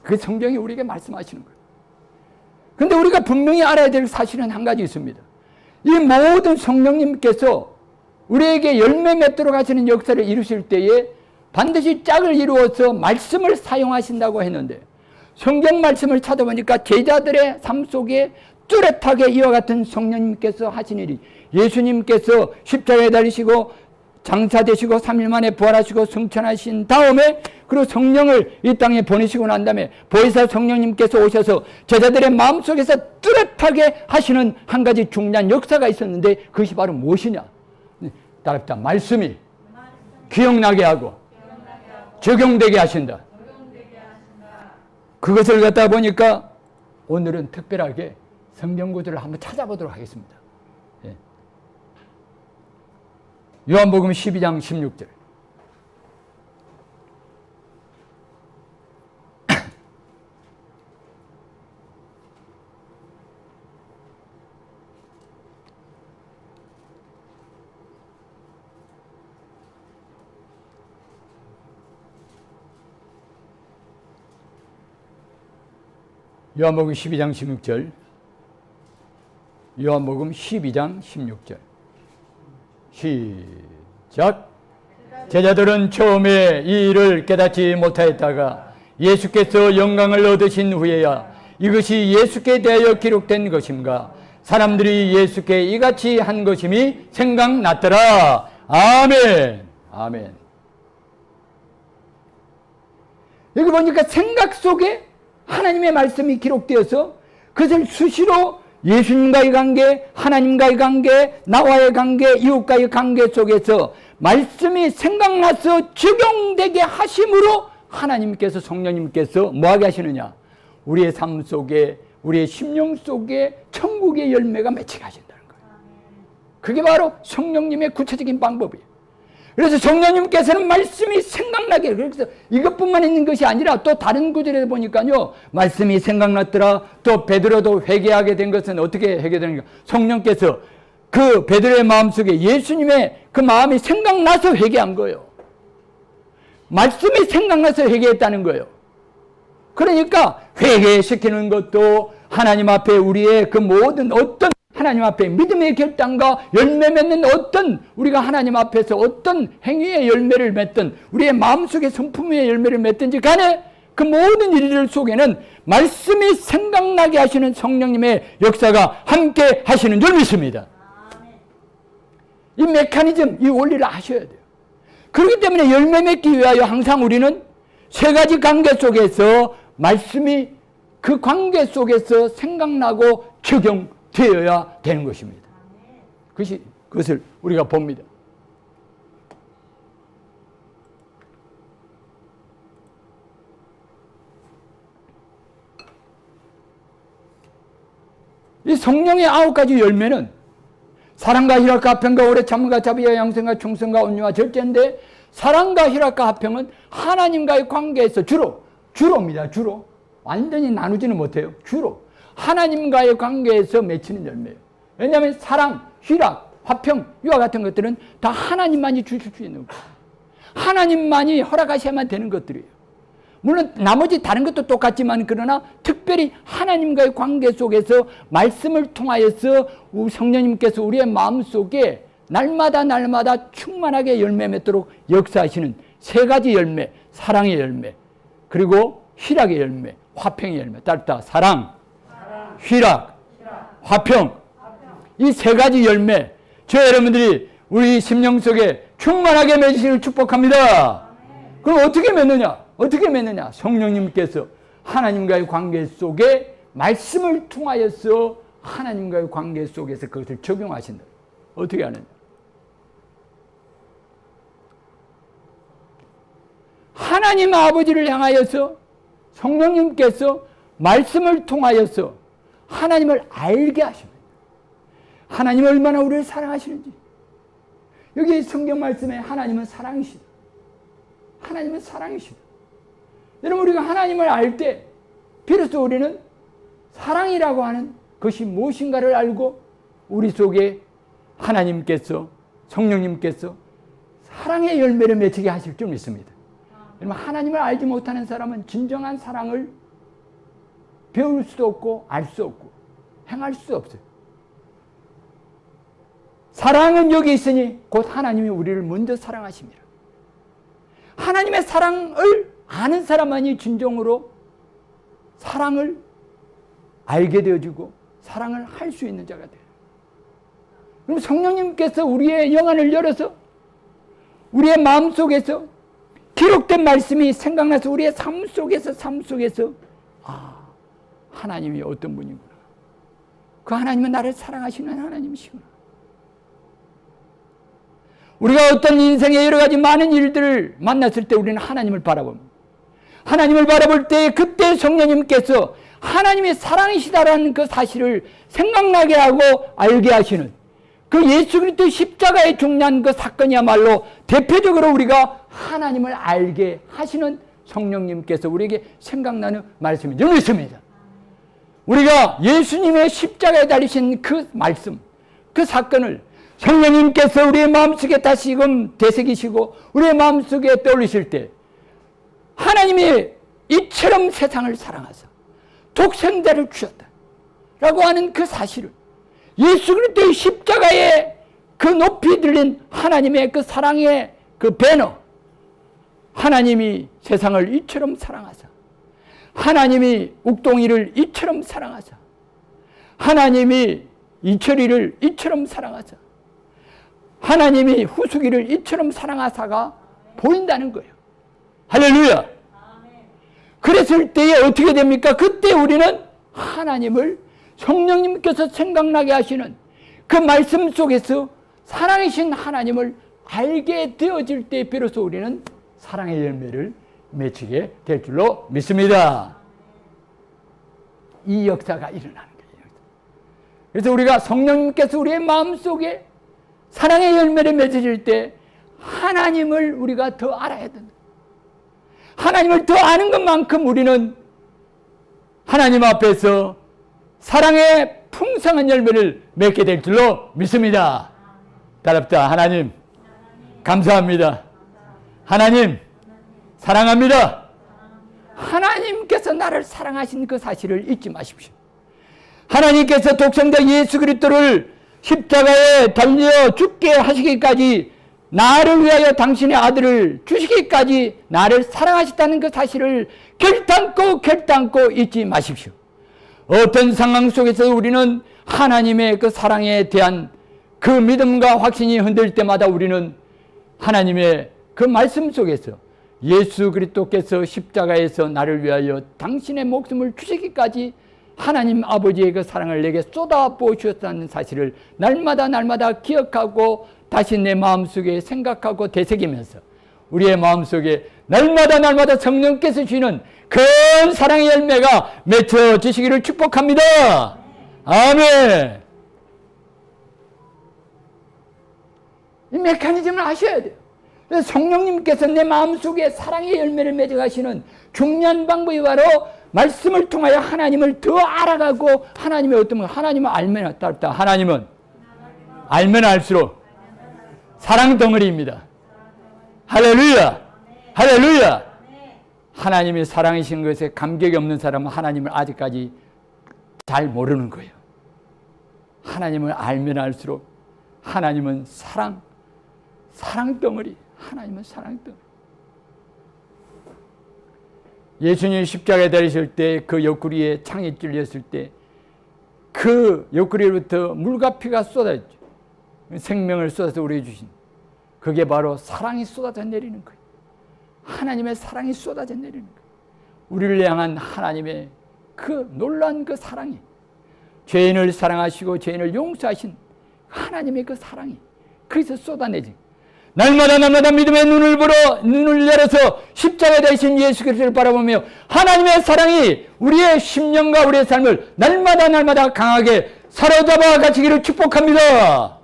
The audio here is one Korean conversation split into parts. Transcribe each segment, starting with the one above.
그 성경이 우리에게 말씀하시는 거예요. 근데 우리가 분명히 알아야 될 사실은 한 가지 있습니다. 이 모든 성령님께서 우리에게 열매 맺도록 하시는 역사를 이루실 때에 반드시 짝을 이루어서 말씀을 사용하신다고 했는데, 성경 말씀을 찾아보니까 제자들의 삶 속에 뚜렷하게 이와 같은 성령님께서 하신 일이, 예수님께서 십자가에 달리시고 장사되시고 3일 만에 부활하시고 승천하신 다음에, 그리고 성령을 이 땅에 보내시고 난 다음에 보혜사 성령님께서 오셔서 제자들의 마음속에서 뚜렷하게 하시는 한 가지 중요한 역사가 있었는데, 그것이 바로 무엇이냐? 따릅니다. 말씀이 기억나게 하고 적용되게 하신다. 그것을 갖다 보니까 오늘은 특별하게 성경 구절을 한번 찾아보도록 하겠습니다. 요한복음 12장 16절. 요한복음 12장 16절. 요한복음 12장 16절. 시작. 제자들은 처음에 이 일을 깨닫지 못하였다가 예수께서 영광을 얻으신 후에야 이것이 예수께 대하여 기록된 것인가, 사람들이 예수께 이같이 한 것임이 생각났더라. 아멘. 아멘. 여기 보니까 생각 속에 하나님의 말씀이 기록되어서 그것을 수시로 예수님과의 관계, 하나님과의 관계, 나와의 관계, 이웃과의 관계 속에서 말씀이 생각나서 적용되게 하심으로 하나님께서, 성령님께서 뭐하게 하시느냐? 우리의 삶 속에, 우리의 심령 속에 천국의 열매가 맺히게 하신다는 거예요. 그게 바로 성령님의 구체적인 방법이에요. 그래서 성령님께서는 말씀이 생각나게, 그래서 이것뿐만 있는 것이 아니라 또 다른 구절에 보니까요, 말씀이 생각났더라. 또 베드로도 회개하게 된 것은 어떻게 회개되는가? 성령께서 그 베드로의 마음속에 예수님의 그 마음이 생각나서 회개한 거예요. 말씀이 생각나서 회개했다는 거예요. 그러니까 회개시키는 것도 하나님 앞에 우리의 그 모든 어떤 하나님 앞에 믿음의 결단과 열매 맺는 어떤, 우리가 하나님 앞에서 어떤 행위의 열매를 맺든 우리의 마음속에 성품의 열매를 맺든지 간에 그 모든 일 속에는 말씀이 생각나게 하시는 성령님의 역사가 함께 하시는 줄 믿습니다. 이 메커니즘, 이 원리를 아셔야 돼요. 그렇기 때문에 열매 맺기 위하여 항상 우리는 세 가지 관계 속에서 말씀이 그 관계 속에서 생각나고 적용되어야 되는 것입니다. 그것을 우리가 봅니다. 이 성령의 9가지 열매는 사랑과 희락과 화평과 오래 참음과 자비와 양성과 충성과 온유와 절제인데, 사랑과 희락과 화평은 하나님과의 관계에서 주로입니다. 주로. 완전히 나누지는 못해요. 주로. 하나님과의 관계에서 맺히는 열매예요. 왜냐하면 사랑, 희락, 화평, 이와 같은 것들은 다 하나님만이 주실 수 있는 거예요. 하나님만이 허락하셔야만 되는 것들이에요. 물론 나머지 다른 것도 똑같지만, 그러나 특별히 하나님과의 관계 속에서 말씀을 통하여서 성령님께서 우리의 마음속에 날마다 충만하게 열매 맺도록 역사하시는 세 가지 열매, 사랑의 열매, 그리고 희락의 열매, 화평의 열매. 따르다 사랑, 희락, 화평. 이 세 가지 열매, 저 여러분들이 우리 심령 속에 충만하게 맺으시기를 축복합니다. 그럼 어떻게 맺느냐? 성령님께서 하나님과의 관계 속에 말씀을 통하여서 하나님과의 관계 속에서 그것을 적용하신다. 어떻게 하느냐? 하나님 아버지를 향하여서 성령님께서 말씀을 통하여서 하나님을 알게 하십니다. 하나님이 얼마나 우리를 사랑하시는지. 여기 성경 말씀에 하나님은 사랑이시다. 하나님은 사랑이시다. 여러분, 우리가 하나님을 알 때 비로소 우리는 사랑이라고 하는 것이 무엇인가를 알고 우리 속에 하나님께서, 성령님께서 사랑의 열매를 맺히게 하실 줄 믿습니다. 여러분, 하나님을 알지 못하는 사람은 진정한 사랑을 배울 수도 없고 알 수 없고 행할 수 없어요. 사랑은 여기 있으니 곧 하나님이 우리를 먼저 사랑하십니다. 하나님의 사랑을 아는 사람만이 진정으로 사랑을 알게 되어지고 사랑을 할 수 있는 자가 돼요. 그럼 성령님께서 우리의 영안을 열어서 우리의 마음속에서 기록된 말씀이 생각나서 우리의 삶 속에서 하나님이 어떤 분이구나. 그 하나님은 나를 사랑하시는 하나님이시구나. 우리가 어떤 인생의 여러 가지 많은 일들을 만났을 때 우리는 하나님을 바라봅니다. 하나님을 바라볼 때 그때 성령님께서 하나님의 사랑이시다라는 그 사실을 생각나게 하고 알게 하시는 그 예수 그리스도 십자가의 중요한 그 사건이야말로 대표적으로 우리가 하나님을 알게 하시는 성령님께서 우리에게 생각나는 말씀이 늘 있습니다. 우리가 예수님의 십자가에 달리신 그 말씀, 그 사건을 성령님께서 우리의 마음속에 다시금 되새기시고 우리의 마음속에 떠올리실 때 하나님이 이처럼 세상을 사랑하사 독생자를 주셨다 라고 하는 그 사실을 예수 그리스도의 십자가에 그 높이 들린 하나님의 그 사랑의 그 배너, 하나님이 세상을 이처럼 사랑하사 하나님이 욱동이를 이처럼 사랑하사 하나님이 이철이를 이처럼 사랑하사 하나님이 후수기를 이처럼 사랑하사가 보인다는 거예요. 할렐루야. 그랬을 때에 어떻게 됩니까? 그때 우리는 하나님을 성령님께서 생각나게 하시는 그 말씀 속에서 사랑이신 하나님을 알게 되어질 때 비로소 우리는 사랑의 열매를 맺히게 될 줄로 믿습니다. 이 역사가 일어나는 거예요. 그래서 우리가 성령님께서 우리의 마음속에 사랑의 열매를 맺어질 때 하나님을 우리가 더 알아야 된다. 하나님을 더 아는 것만큼 우리는 하나님 앞에서 사랑의 풍성한 열매를 맺게 될 줄로 믿습니다. 따랍다. 하나님 감사합니다. 하나님 사랑합니다. 하나님께서 나를 사랑하신 그 사실을 잊지 마십시오. 하나님께서 독생자 예수 그리스도를 십자가에 달려 죽게 하시기까지 나를 위하여 당신의 아들을 주시기까지 나를 사랑하셨다는 그 사실을 결단코 잊지 마십시오. 어떤 상황 속에서 우리는 하나님의 그 사랑에 대한 그 믿음과 확신이 흔들릴 때마다 우리는 하나님의 그 말씀 속에서 예수 그리스도께서 십자가에서 나를 위하여 당신의 목숨을 주시기까지 하나님 아버지의 그 사랑을 내게 쏟아부어 주셨다는 사실을 날마다 기억하고 다시 내 마음속에 생각하고 되새기면서 우리의 마음속에 날마다 성령께서 주시는 큰 사랑의 열매가 맺혀지시기를 축복합니다. 아멘. 이 메커니즘을 아셔야 돼요. 성령님께서 내 마음속에 사랑의 열매를 맺어가시는 중요한 방법이 바로 말씀을 통하여 하나님을 더 알아가고 하나님의 어떤 하나님을 알면 따르다. 하나님은 알면 알수록 사랑 덩어리입니다. 할렐루야. 할렐루야. 하나님이 사랑이신 것에 감격이 없는 사람은 하나님을 아직까지 잘 모르는 거예요. 하나님을 알면 알수록 하나님은 사랑 덩어리. 하나님은 사랑 덩어리. 예수님이 십자가에 달리실 때 그 옆구리에 창이 찔렸을 때 그 옆구리로부터 물과 피가 쏟아졌죠. 생명을 쏟아서 우리에게 주신 그게 바로 사랑이 쏟아져 내리는 거예요. 하나님의 사랑이 쏟아져 내리는 거예요. 우리를 향한 하나님의 그 놀라운 그 사랑이 죄인을 사랑하시고 죄인을 용서하신 하나님의 그 사랑이 거기서 쏟아내지. 날마다 믿음의 눈을 열어서 십자가에 달리신 예수 그리스도를 바라보며 하나님의 사랑이 우리의 심령과 우리의 삶을 날마다 강하게 사로잡아 가시기를 축복합니다.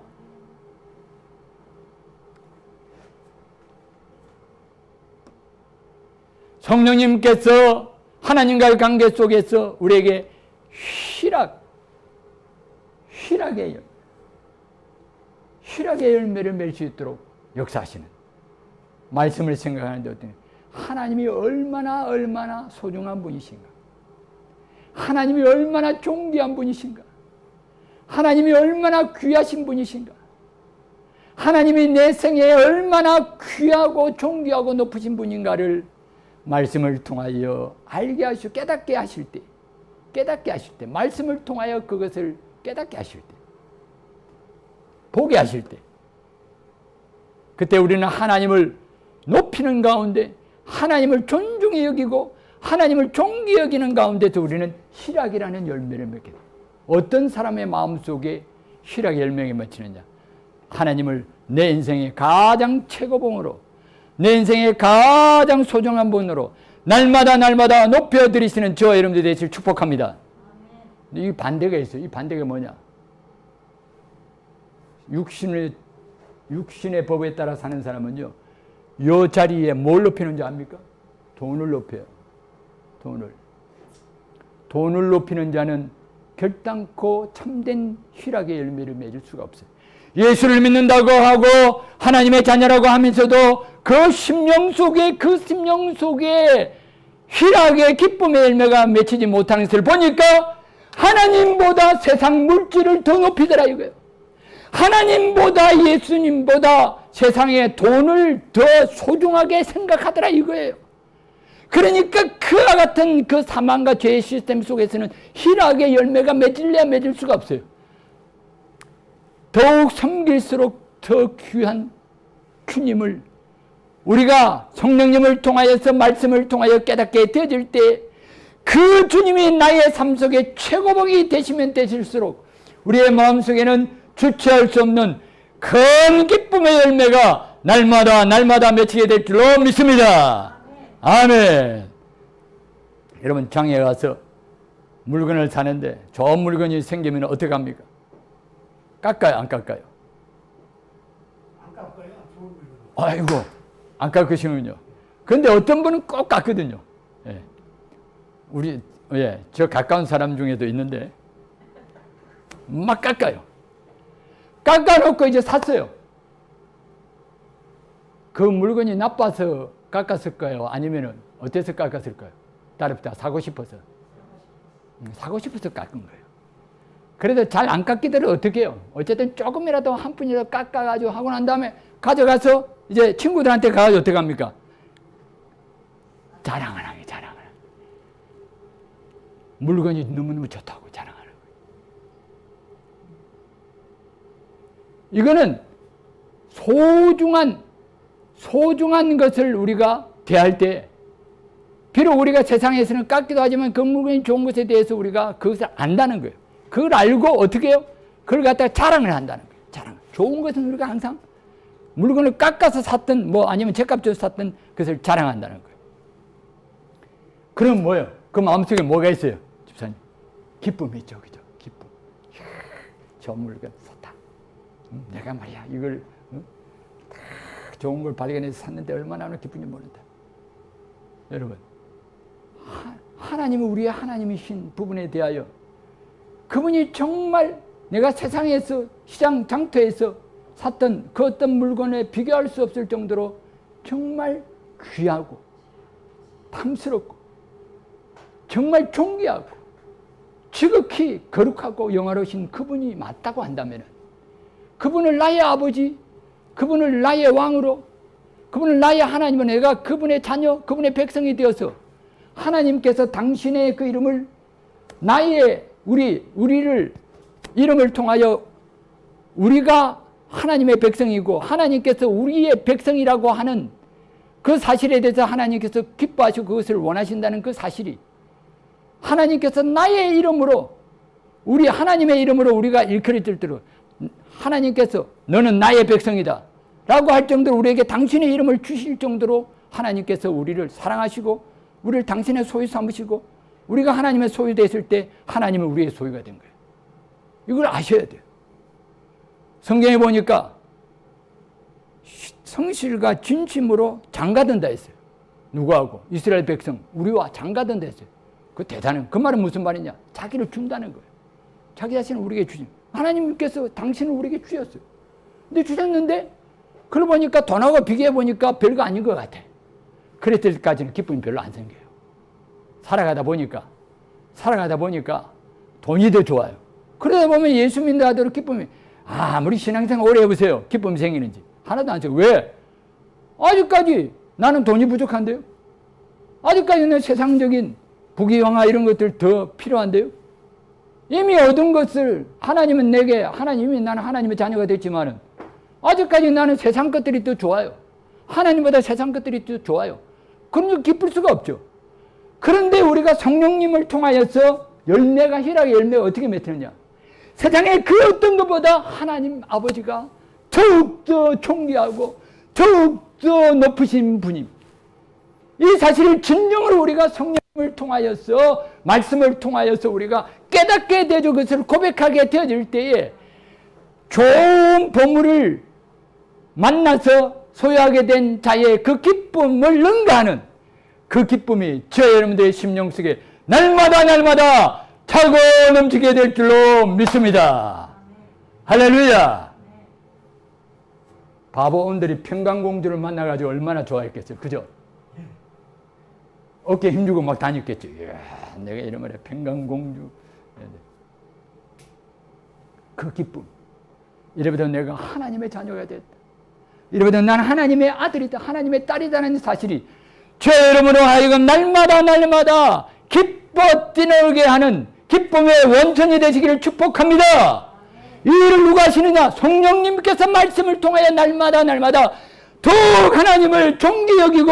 성령님께서 하나님과의 관계 속에서 우리에게 희락의 열매를 맺을 수 있도록 역사하시는 말씀을 생각하는데 어떤 하나님이 얼마나 소중한 분이신가. 하나님이 얼마나 존귀한 분이신가, 하나님이 얼마나 귀하신 분이신가, 하나님이 내 생에 얼마나 귀하고 존귀하고 높으신 분인가를 말씀을 통하여 알게 하시고 깨닫게 하실 때, 말씀을 통하여 그것을 깨닫게 하실 때, 보게 하실 때, 그때 우리는 하나님을 높이는 가운데, 하나님을 존중히 여기고 하나님을 존귀히 여기는 가운데서 우리는 희락이라는 열매를 맺게 됩니다. 어떤 사람의 마음속에 희락의 열매가 맺히느냐, 하나님을 내 인생의 가장 최고봉으로, 내 인생의 가장 소중한 분으로 날마다 높여드리시는 저와 여러분들 되시길 축복합니다. 이 반대가 있어요. 이 반대가 뭐냐, 육신의 법에 따라 사는 사람은요, 이 자리에 뭘 높이는 줄 압니까? 돈을 높여요. 돈을 높이는 자는 결단코 참된 희락의 열매를 맺을 수가 없어요. 예수를 믿는다고 하고 하나님의 자녀라고 하면서도 그 심령 속에 희락의 기쁨의 열매가 맺히지 못하는 것을 보니까 하나님보다 세상 물질을 더 높이더라 이거예요. 하나님보다 예수님보다 세상의 돈을 더 소중하게 생각하더라 이거예요. 그러니까 그와 같은 그 사망과 죄의 시스템 속에서는 희락의 열매가 맺을래야 맺을 수가 없어요. 더욱 섬길수록 더 귀한 주님을 우리가 성령님을 통하여서 말씀을 통하여 깨닫게 되어질 때 그 주님이 나의 삶 속에 최고봉이 되시면 되실수록 우리의 마음속에는 주체할 수 없는 큰 기쁨의 열매가 날마다 맺히게 될 줄로 믿습니다. 아멘. 여러분, 장에 가서 물건을 사는데 좋은 물건이 생기면 어떻게 합니까? 깎아요, 안 깎아요? 안 깎아요. 좋은 물건. 아이고, 안 깎으시면요. 그런데 어떤 분은 꼭 깎거든요. 예. 저 가까운 사람 중에도 있는데 막 깎아요. 깎아놓고 이제 샀어요. 그 물건이 나빠서 깎았을까요? 아니면은 어때서 깎았을까요? 다릅니다. 사고 싶어서 깎은 거예요. 그래도 잘 안 깎이더라도 어떻게 해요? 어쨌든 조금이라도 한 푼이라도 깎아가지고 하고 난 다음에 가져가서 이제 친구들한테 가서 어떻게 합니까? 자랑을 하게. 물건이 너무너무 좋다고 자랑하는 거예요. 이거는 소중한 것을 우리가 대할 때, 비록 우리가 세상에서는 깎기도 하지만 그 물건이 좋은 것에 대해서 우리가 그것을 안다는 거예요. 그걸 알고 어떻게 해요? 그걸 갖다가 자랑을 한다는 거예요. 자랑. 좋은 것은 우리가 항상 물건을 깎아서 샀든 아니면 제값 줘서 샀든 그것을 자랑한다는 거예요. 그럼 뭐예요? 그 마음속에 뭐가 있어요? 집사님, 기쁨이 있죠, 그죠? 기쁨. 저 물건 샀다. 내가 말이야 이걸 좋은 걸 발견해서 샀는데 얼마나 기쁜지 모른다. 여러분, 하나님은 우리의 하나님이신 부분에 대하여 그분이 정말 내가 세상에서 시장 장터에서 샀던 그 어떤 물건에 비교할 수 없을 정도로 정말 귀하고 탐스럽고 정말 존귀하고 지극히 거룩하고 영화로우신 그분이 맞다고 한다면 그분을 나의 아버지, 그분을 나의 왕으로, 그분을 나의 하나님은 내가 그분의 자녀, 그분의 백성이 되어서 하나님께서 당신의 그 이름을 우리를 이름을 통하여 우리가 하나님의 백성이고 하나님께서 우리의 백성이라고 하는 그 사실에 대해서 하나님께서 기뻐하시고 그것을 원하신다는 그 사실이 하나님께서 나의 이름으로 우리 하나님의 이름으로 우리가 일컬어질 때로 하나님께서 너는 나의 백성이다 라고 할 정도로 우리에게 당신의 이름을 주실 정도로 하나님께서 우리를 사랑하시고 우리를 당신의 소유 삼으시고 우리가 하나님의 소유 됐을 때 하나님은 우리의 소유가 된 거예요. 이걸 아셔야 돼요. 성경에 보니까 성실과 진심으로 장가든다 했어요. 누구하고? 이스라엘 백성 우리와 장가든다 했어요. 그 대단한, 그 말은 무슨 말이냐? 자기를 준다는 거예요. 자기 자신을 우리에게 주신. 하나님께서 당신을 우리에게 주셨어요. 근데 주셨는데 그걸 보니까 돈하고 비교해 보니까 별거 아닌 것 같아. 그랬을 때까지는 기쁨이 별로 안 생겨요. 살아가다 보니까 살아가다 보니까 돈이 더 좋아요. 그러다 보면 예수 믿는 아들로 기쁨이, 아무리 신앙생활 오래 해보세요. 기쁨이 생기는지. 하나도 안 생겨. 왜? 아직까지 나는 돈이 부족한데요. 아직까지는 세상적인 부귀영화 이런 것들 더 필요한데요. 이미 얻은 것을 하나님은 내게, 하나님이 나는 하나님의 자녀가 됐지만은 아직까지 나는 세상 것들이 더 좋아요. 하나님보다 세상 것들이 더 좋아요. 그러면 기쁠 수가 없죠. 그런데 우리가 성령님을 통하여서 열매가, 희락의 열매가 어떻게 맺히느냐. 세상에 그 어떤 것보다 하나님 아버지가 더욱더 존귀하고 더욱더 높으신 분임. 이 사실을 진정으로 우리가 성령을 통하여서, 말씀을 통하여서 우리가 깨닫게 되죠. 그것을 고백하게 되어질 때에 좋은 보물을 만나서 소유하게 된 자의 그 기쁨을 능가하는 그 기쁨이 저 여러분들의 심령 속에 날마다 차고 넘치게 될 줄로 믿습니다. 할렐루야. 바보원들이 평강공주를 만나가지고 얼마나 좋아했겠어요. 그죠? 어깨에 힘주고 막 다녔겠죠. 이야, 내가 이러면 평강공주. 그 기쁨. 이래보다 내가 하나님의 자녀가 됐다. 이래보다 나는 하나님의 아들이다. 하나님의 딸이다는 사실이 저 여러분으로 하여금 날마다 기뻐 뛰놀게 하는 기쁨의 원천이 되시기를 축복합니다. 이 일을 누가 하시느냐? 성령님께서 말씀을 통하여 날마다 더욱 하나님을 존귀 여기고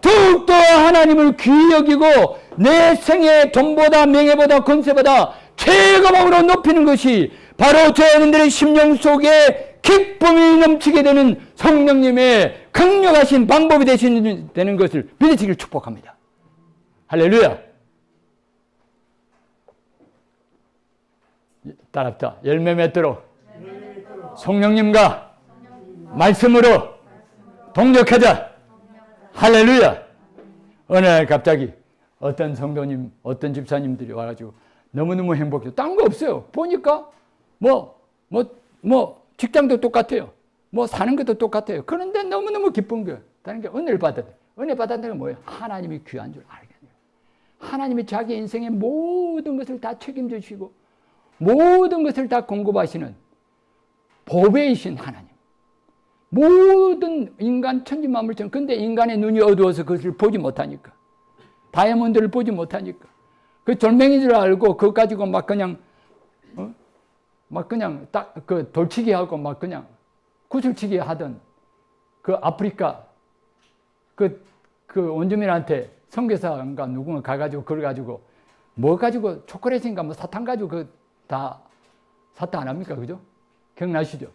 더욱더 하나님을 귀히 여기고 내 생의 돈보다 명예보다 권세보다 최고봉으로 높이는 것이 바로 저희들의 심령 속에 기쁨이 넘치게 되는 성령님의 강력하신 방법이 되는 것을 믿으시길 축복합니다. 할렐루야. 따랍다. 열매 맺도록 성령님과 말씀으로 동력하자. 할렐루야. 어느 날 갑자기 어떤 성도님, 어떤 집사님들이 와가지고 너무너무 행복해요. 딴 거 없어요. 보니까 직장도 똑같아요. 사는 것도 똑같아요. 그런데 너무너무 기쁜 거예요. 다른 게 은혜를 받았다. 은혜 받았다는 건 뭐예요? 하나님이 귀한 줄 알겠네요. 하나님이 자기 인생의 모든 것을 다 책임져 주시고 모든 것을 다 공급하시는 보배이신 하나님. 모든 인간 천지만물처럼. 근데 인간의 눈이 어두워서 그것을 보지 못하니까. 다이아몬드를 보지 못하니까. 그 돌멩이인 줄 알고 그거 가지고 막 그냥 딱 그 돌치기 하고 막 그냥 구슬치기 하던 그 아프리카 그 원주민한테 선교사인가 누군가 가가지고 그걸 가지고 뭐 가지고 초콜릿인가 뭐 사탕 가지고 그 다 사탕 안 합니까? 그죠? 기억나시죠?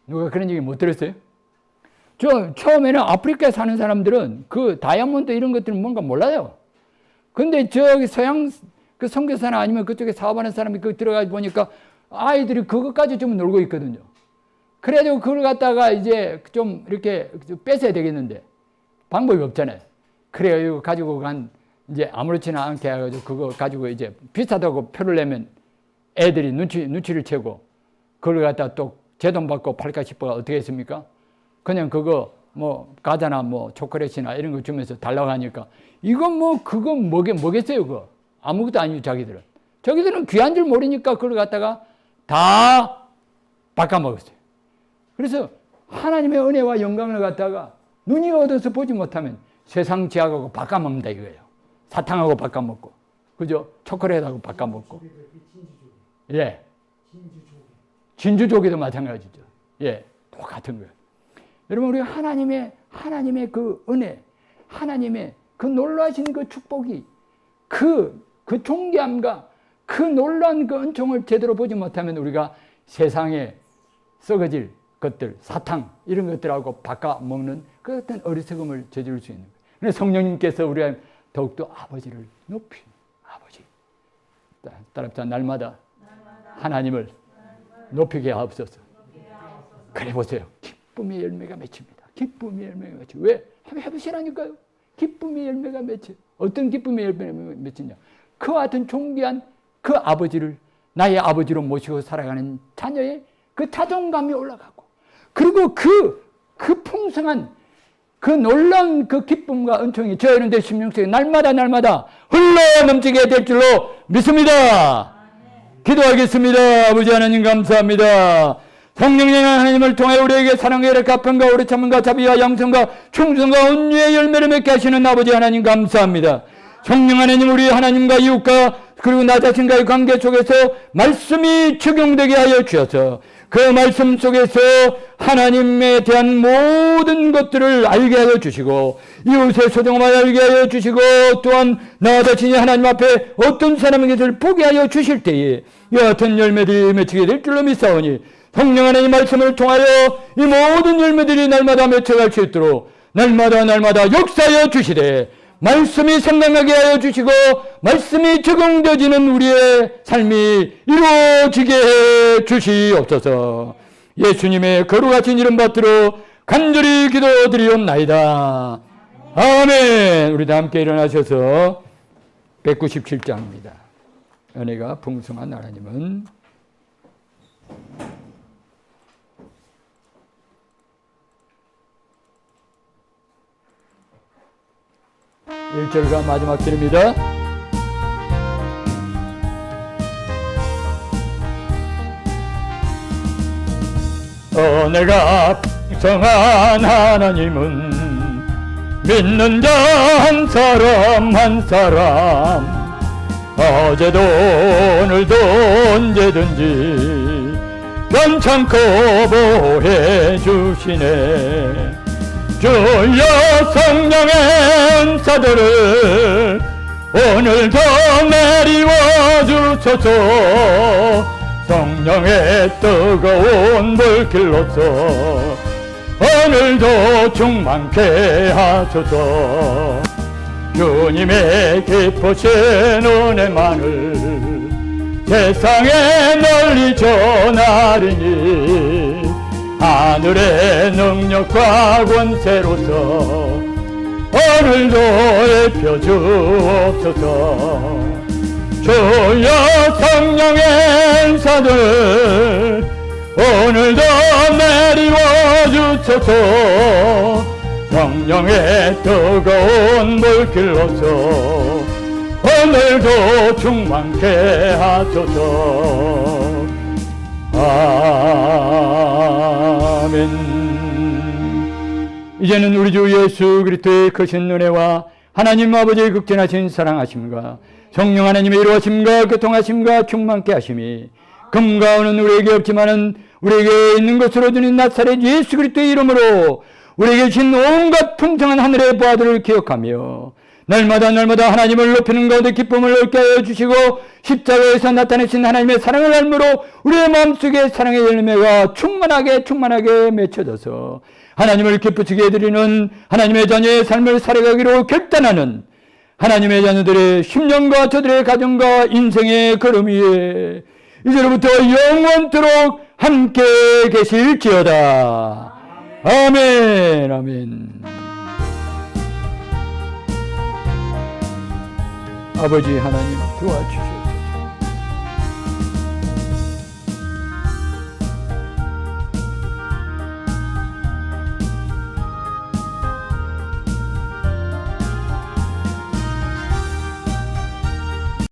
누가 그런 얘기 못 들었어요? 처음에는 아프리카에 사는 사람들은 그 다이아몬드 이런 것들은 뭔가 몰라요. 근데 저기 서양 그 선교사나 아니면 그쪽에 사업하는 사람이 그 들어가 보니까 아이들이 그것까지 좀 놀고 있거든요. 그래가지고 그걸 갖다가 이제 좀 이렇게 뺏어야 되겠는데 방법이 없잖아요. 그래가지고 가지고 간 이제 아무렇지나 않게 해가지고 그거 가지고 이제 비싸다고 표를 내면 애들이 눈치를 채고 그걸 갖다 또 제 돈 받고 팔까 싶어 어떻게 했습니까? 그냥 그거 과자나 초콜릿이나 이런 거 주면서 달라고 하니까 이건 그건 뭐겠어요, 그거. 아무것도 아니고 자기들은 귀한 줄 모르니까 그걸 갖다가 다 바꿔먹었어요. 그래서 하나님의 은혜와 영광을 갖다가 눈이 어두워서 보지 못하면 세상 지하고 바꿔먹는다 이거예요. 사탕하고 바꿔먹고, 그죠? 초콜릿하고 바꿔먹고. 예. 진주조개도 마찬가지죠. 예. 똑같은 거예요. 여러분, 우리 하나님의 그 은혜, 하나님의 그 놀라신 그 축복이 그 존귀함과 그 놀라운 그 은총을 제대로 보지 못하면 우리가 세상에 썩어질 것들, 사탕 이런 것들하고 바꿔먹는 그 어떤 어리석음을 저지를 수 있는 거예요. 그래서 성령님께서 우리가 더욱더 아버지를 높이, 아버지 따라서 날마다 하나님을 높이게 하옵소서. 그래 보세요. 기쁨의 열매가 맺힙니다. 기쁨의 열매가 맺혀. 왜? 해보시라니까요. 기쁨의 열매가 맺혀. 어떤 기쁨의 열매가 맺히냐? 그와 같은 존귀한 그 아버지를 나의 아버지로 모시고 살아가는 자녀의 그 자존감이 올라가고, 그리고 그 풍성한 그 놀라운 그 기쁨과 은총이 저희 여러분들 심령 속에 날마다 흘러 넘치게 될 줄로 믿습니다. 기도하겠습니다. 아버지 하나님 감사합니다. 성령님 하나님을 통해 우리에게 사랑의 가평과 오래 참음과 자비와 양성과 충성과 온유의 열매를 맺게 하시는 아버지 하나님 감사합니다. 성령 하나님, 우리 하나님과 이웃과 그리고 나 자신과의 관계 속에서 말씀이 적용되게 하여 주셔서 그 말씀 속에서 하나님에 대한 모든 것들을 알게 하여 주시고 이웃의 소중함을 알게 하여 주시고 또한 나 자신이 하나님 앞에 어떤 사람인 것을 보게 하여 주실 때에 이와 같은 열매들이 맺히게 될 줄로 믿사오니 성령 하나님 말씀을 통하여 이 모든 열매들이 날마다 맺혀갈 수 있도록 날마다 역사하여 주시되 말씀이 생각나게 하여 주시고 말씀이 적용되어지는 우리의 삶이 이루어지게 해 주시옵소서. 예수님의 거룩하신 이름 받들어 간절히 기도드리옵나이다. 아멘. 우리 다 함께 일어나셔서 197장입니다. 은혜가 풍성한 하나님은 1절과 마지막 절입니다. 은혜가 풍성한 하나님은 믿는 자 한 사람 한 사람 어제도 오늘도 언제든지 괜찮고 보호해 주시네. 주여 성령의 은사들을 오늘도 내리워 주소서. 성령의 뜨거운 불길로서 오늘도 충만케 하소서. 주님의 기쁘신 은혜만을 세상에 널리 전하리니 하늘의 능력과 권세로서 오늘도 입혀 주옵소서. 주여 성령의 은사들 오늘도 내리워 주소서. 성령의 뜨거운 불길로서 오늘도 충만케 하소서. 아멘. 이제는 우리 주 예수 그리스도의 크신 은혜와 하나님 아버지의 극진하신 사랑하심과 성령 하나님의 이루어심과 교통하심과 충만케 하심이 금과 은은 우리에게 없지만은 우리에게 있는 것으로 주는 나사렛 예수 그리스도의 이름으로 우리에게 주신 온갖 풍성한 하늘의 보아들을 기억하며 날마다 하나님을 높이는 가운데 기쁨을 얻게 하여 주시고 십자가에서 나타내신 하나님의 사랑을 알므로 우리의 마음속에 사랑의 열매가 충만하게 맺혀져서 하나님을 기쁘시게 해드리는 하나님의 자녀의 삶을 살아가기로 결단하는 하나님의 자녀들의 심령과 저들의 가정과 인생의 걸음 위에 이제로부터 영원토록 함께 계실지어다. 아멘. 아멘. 아버지 하나님 도와주시옵소서.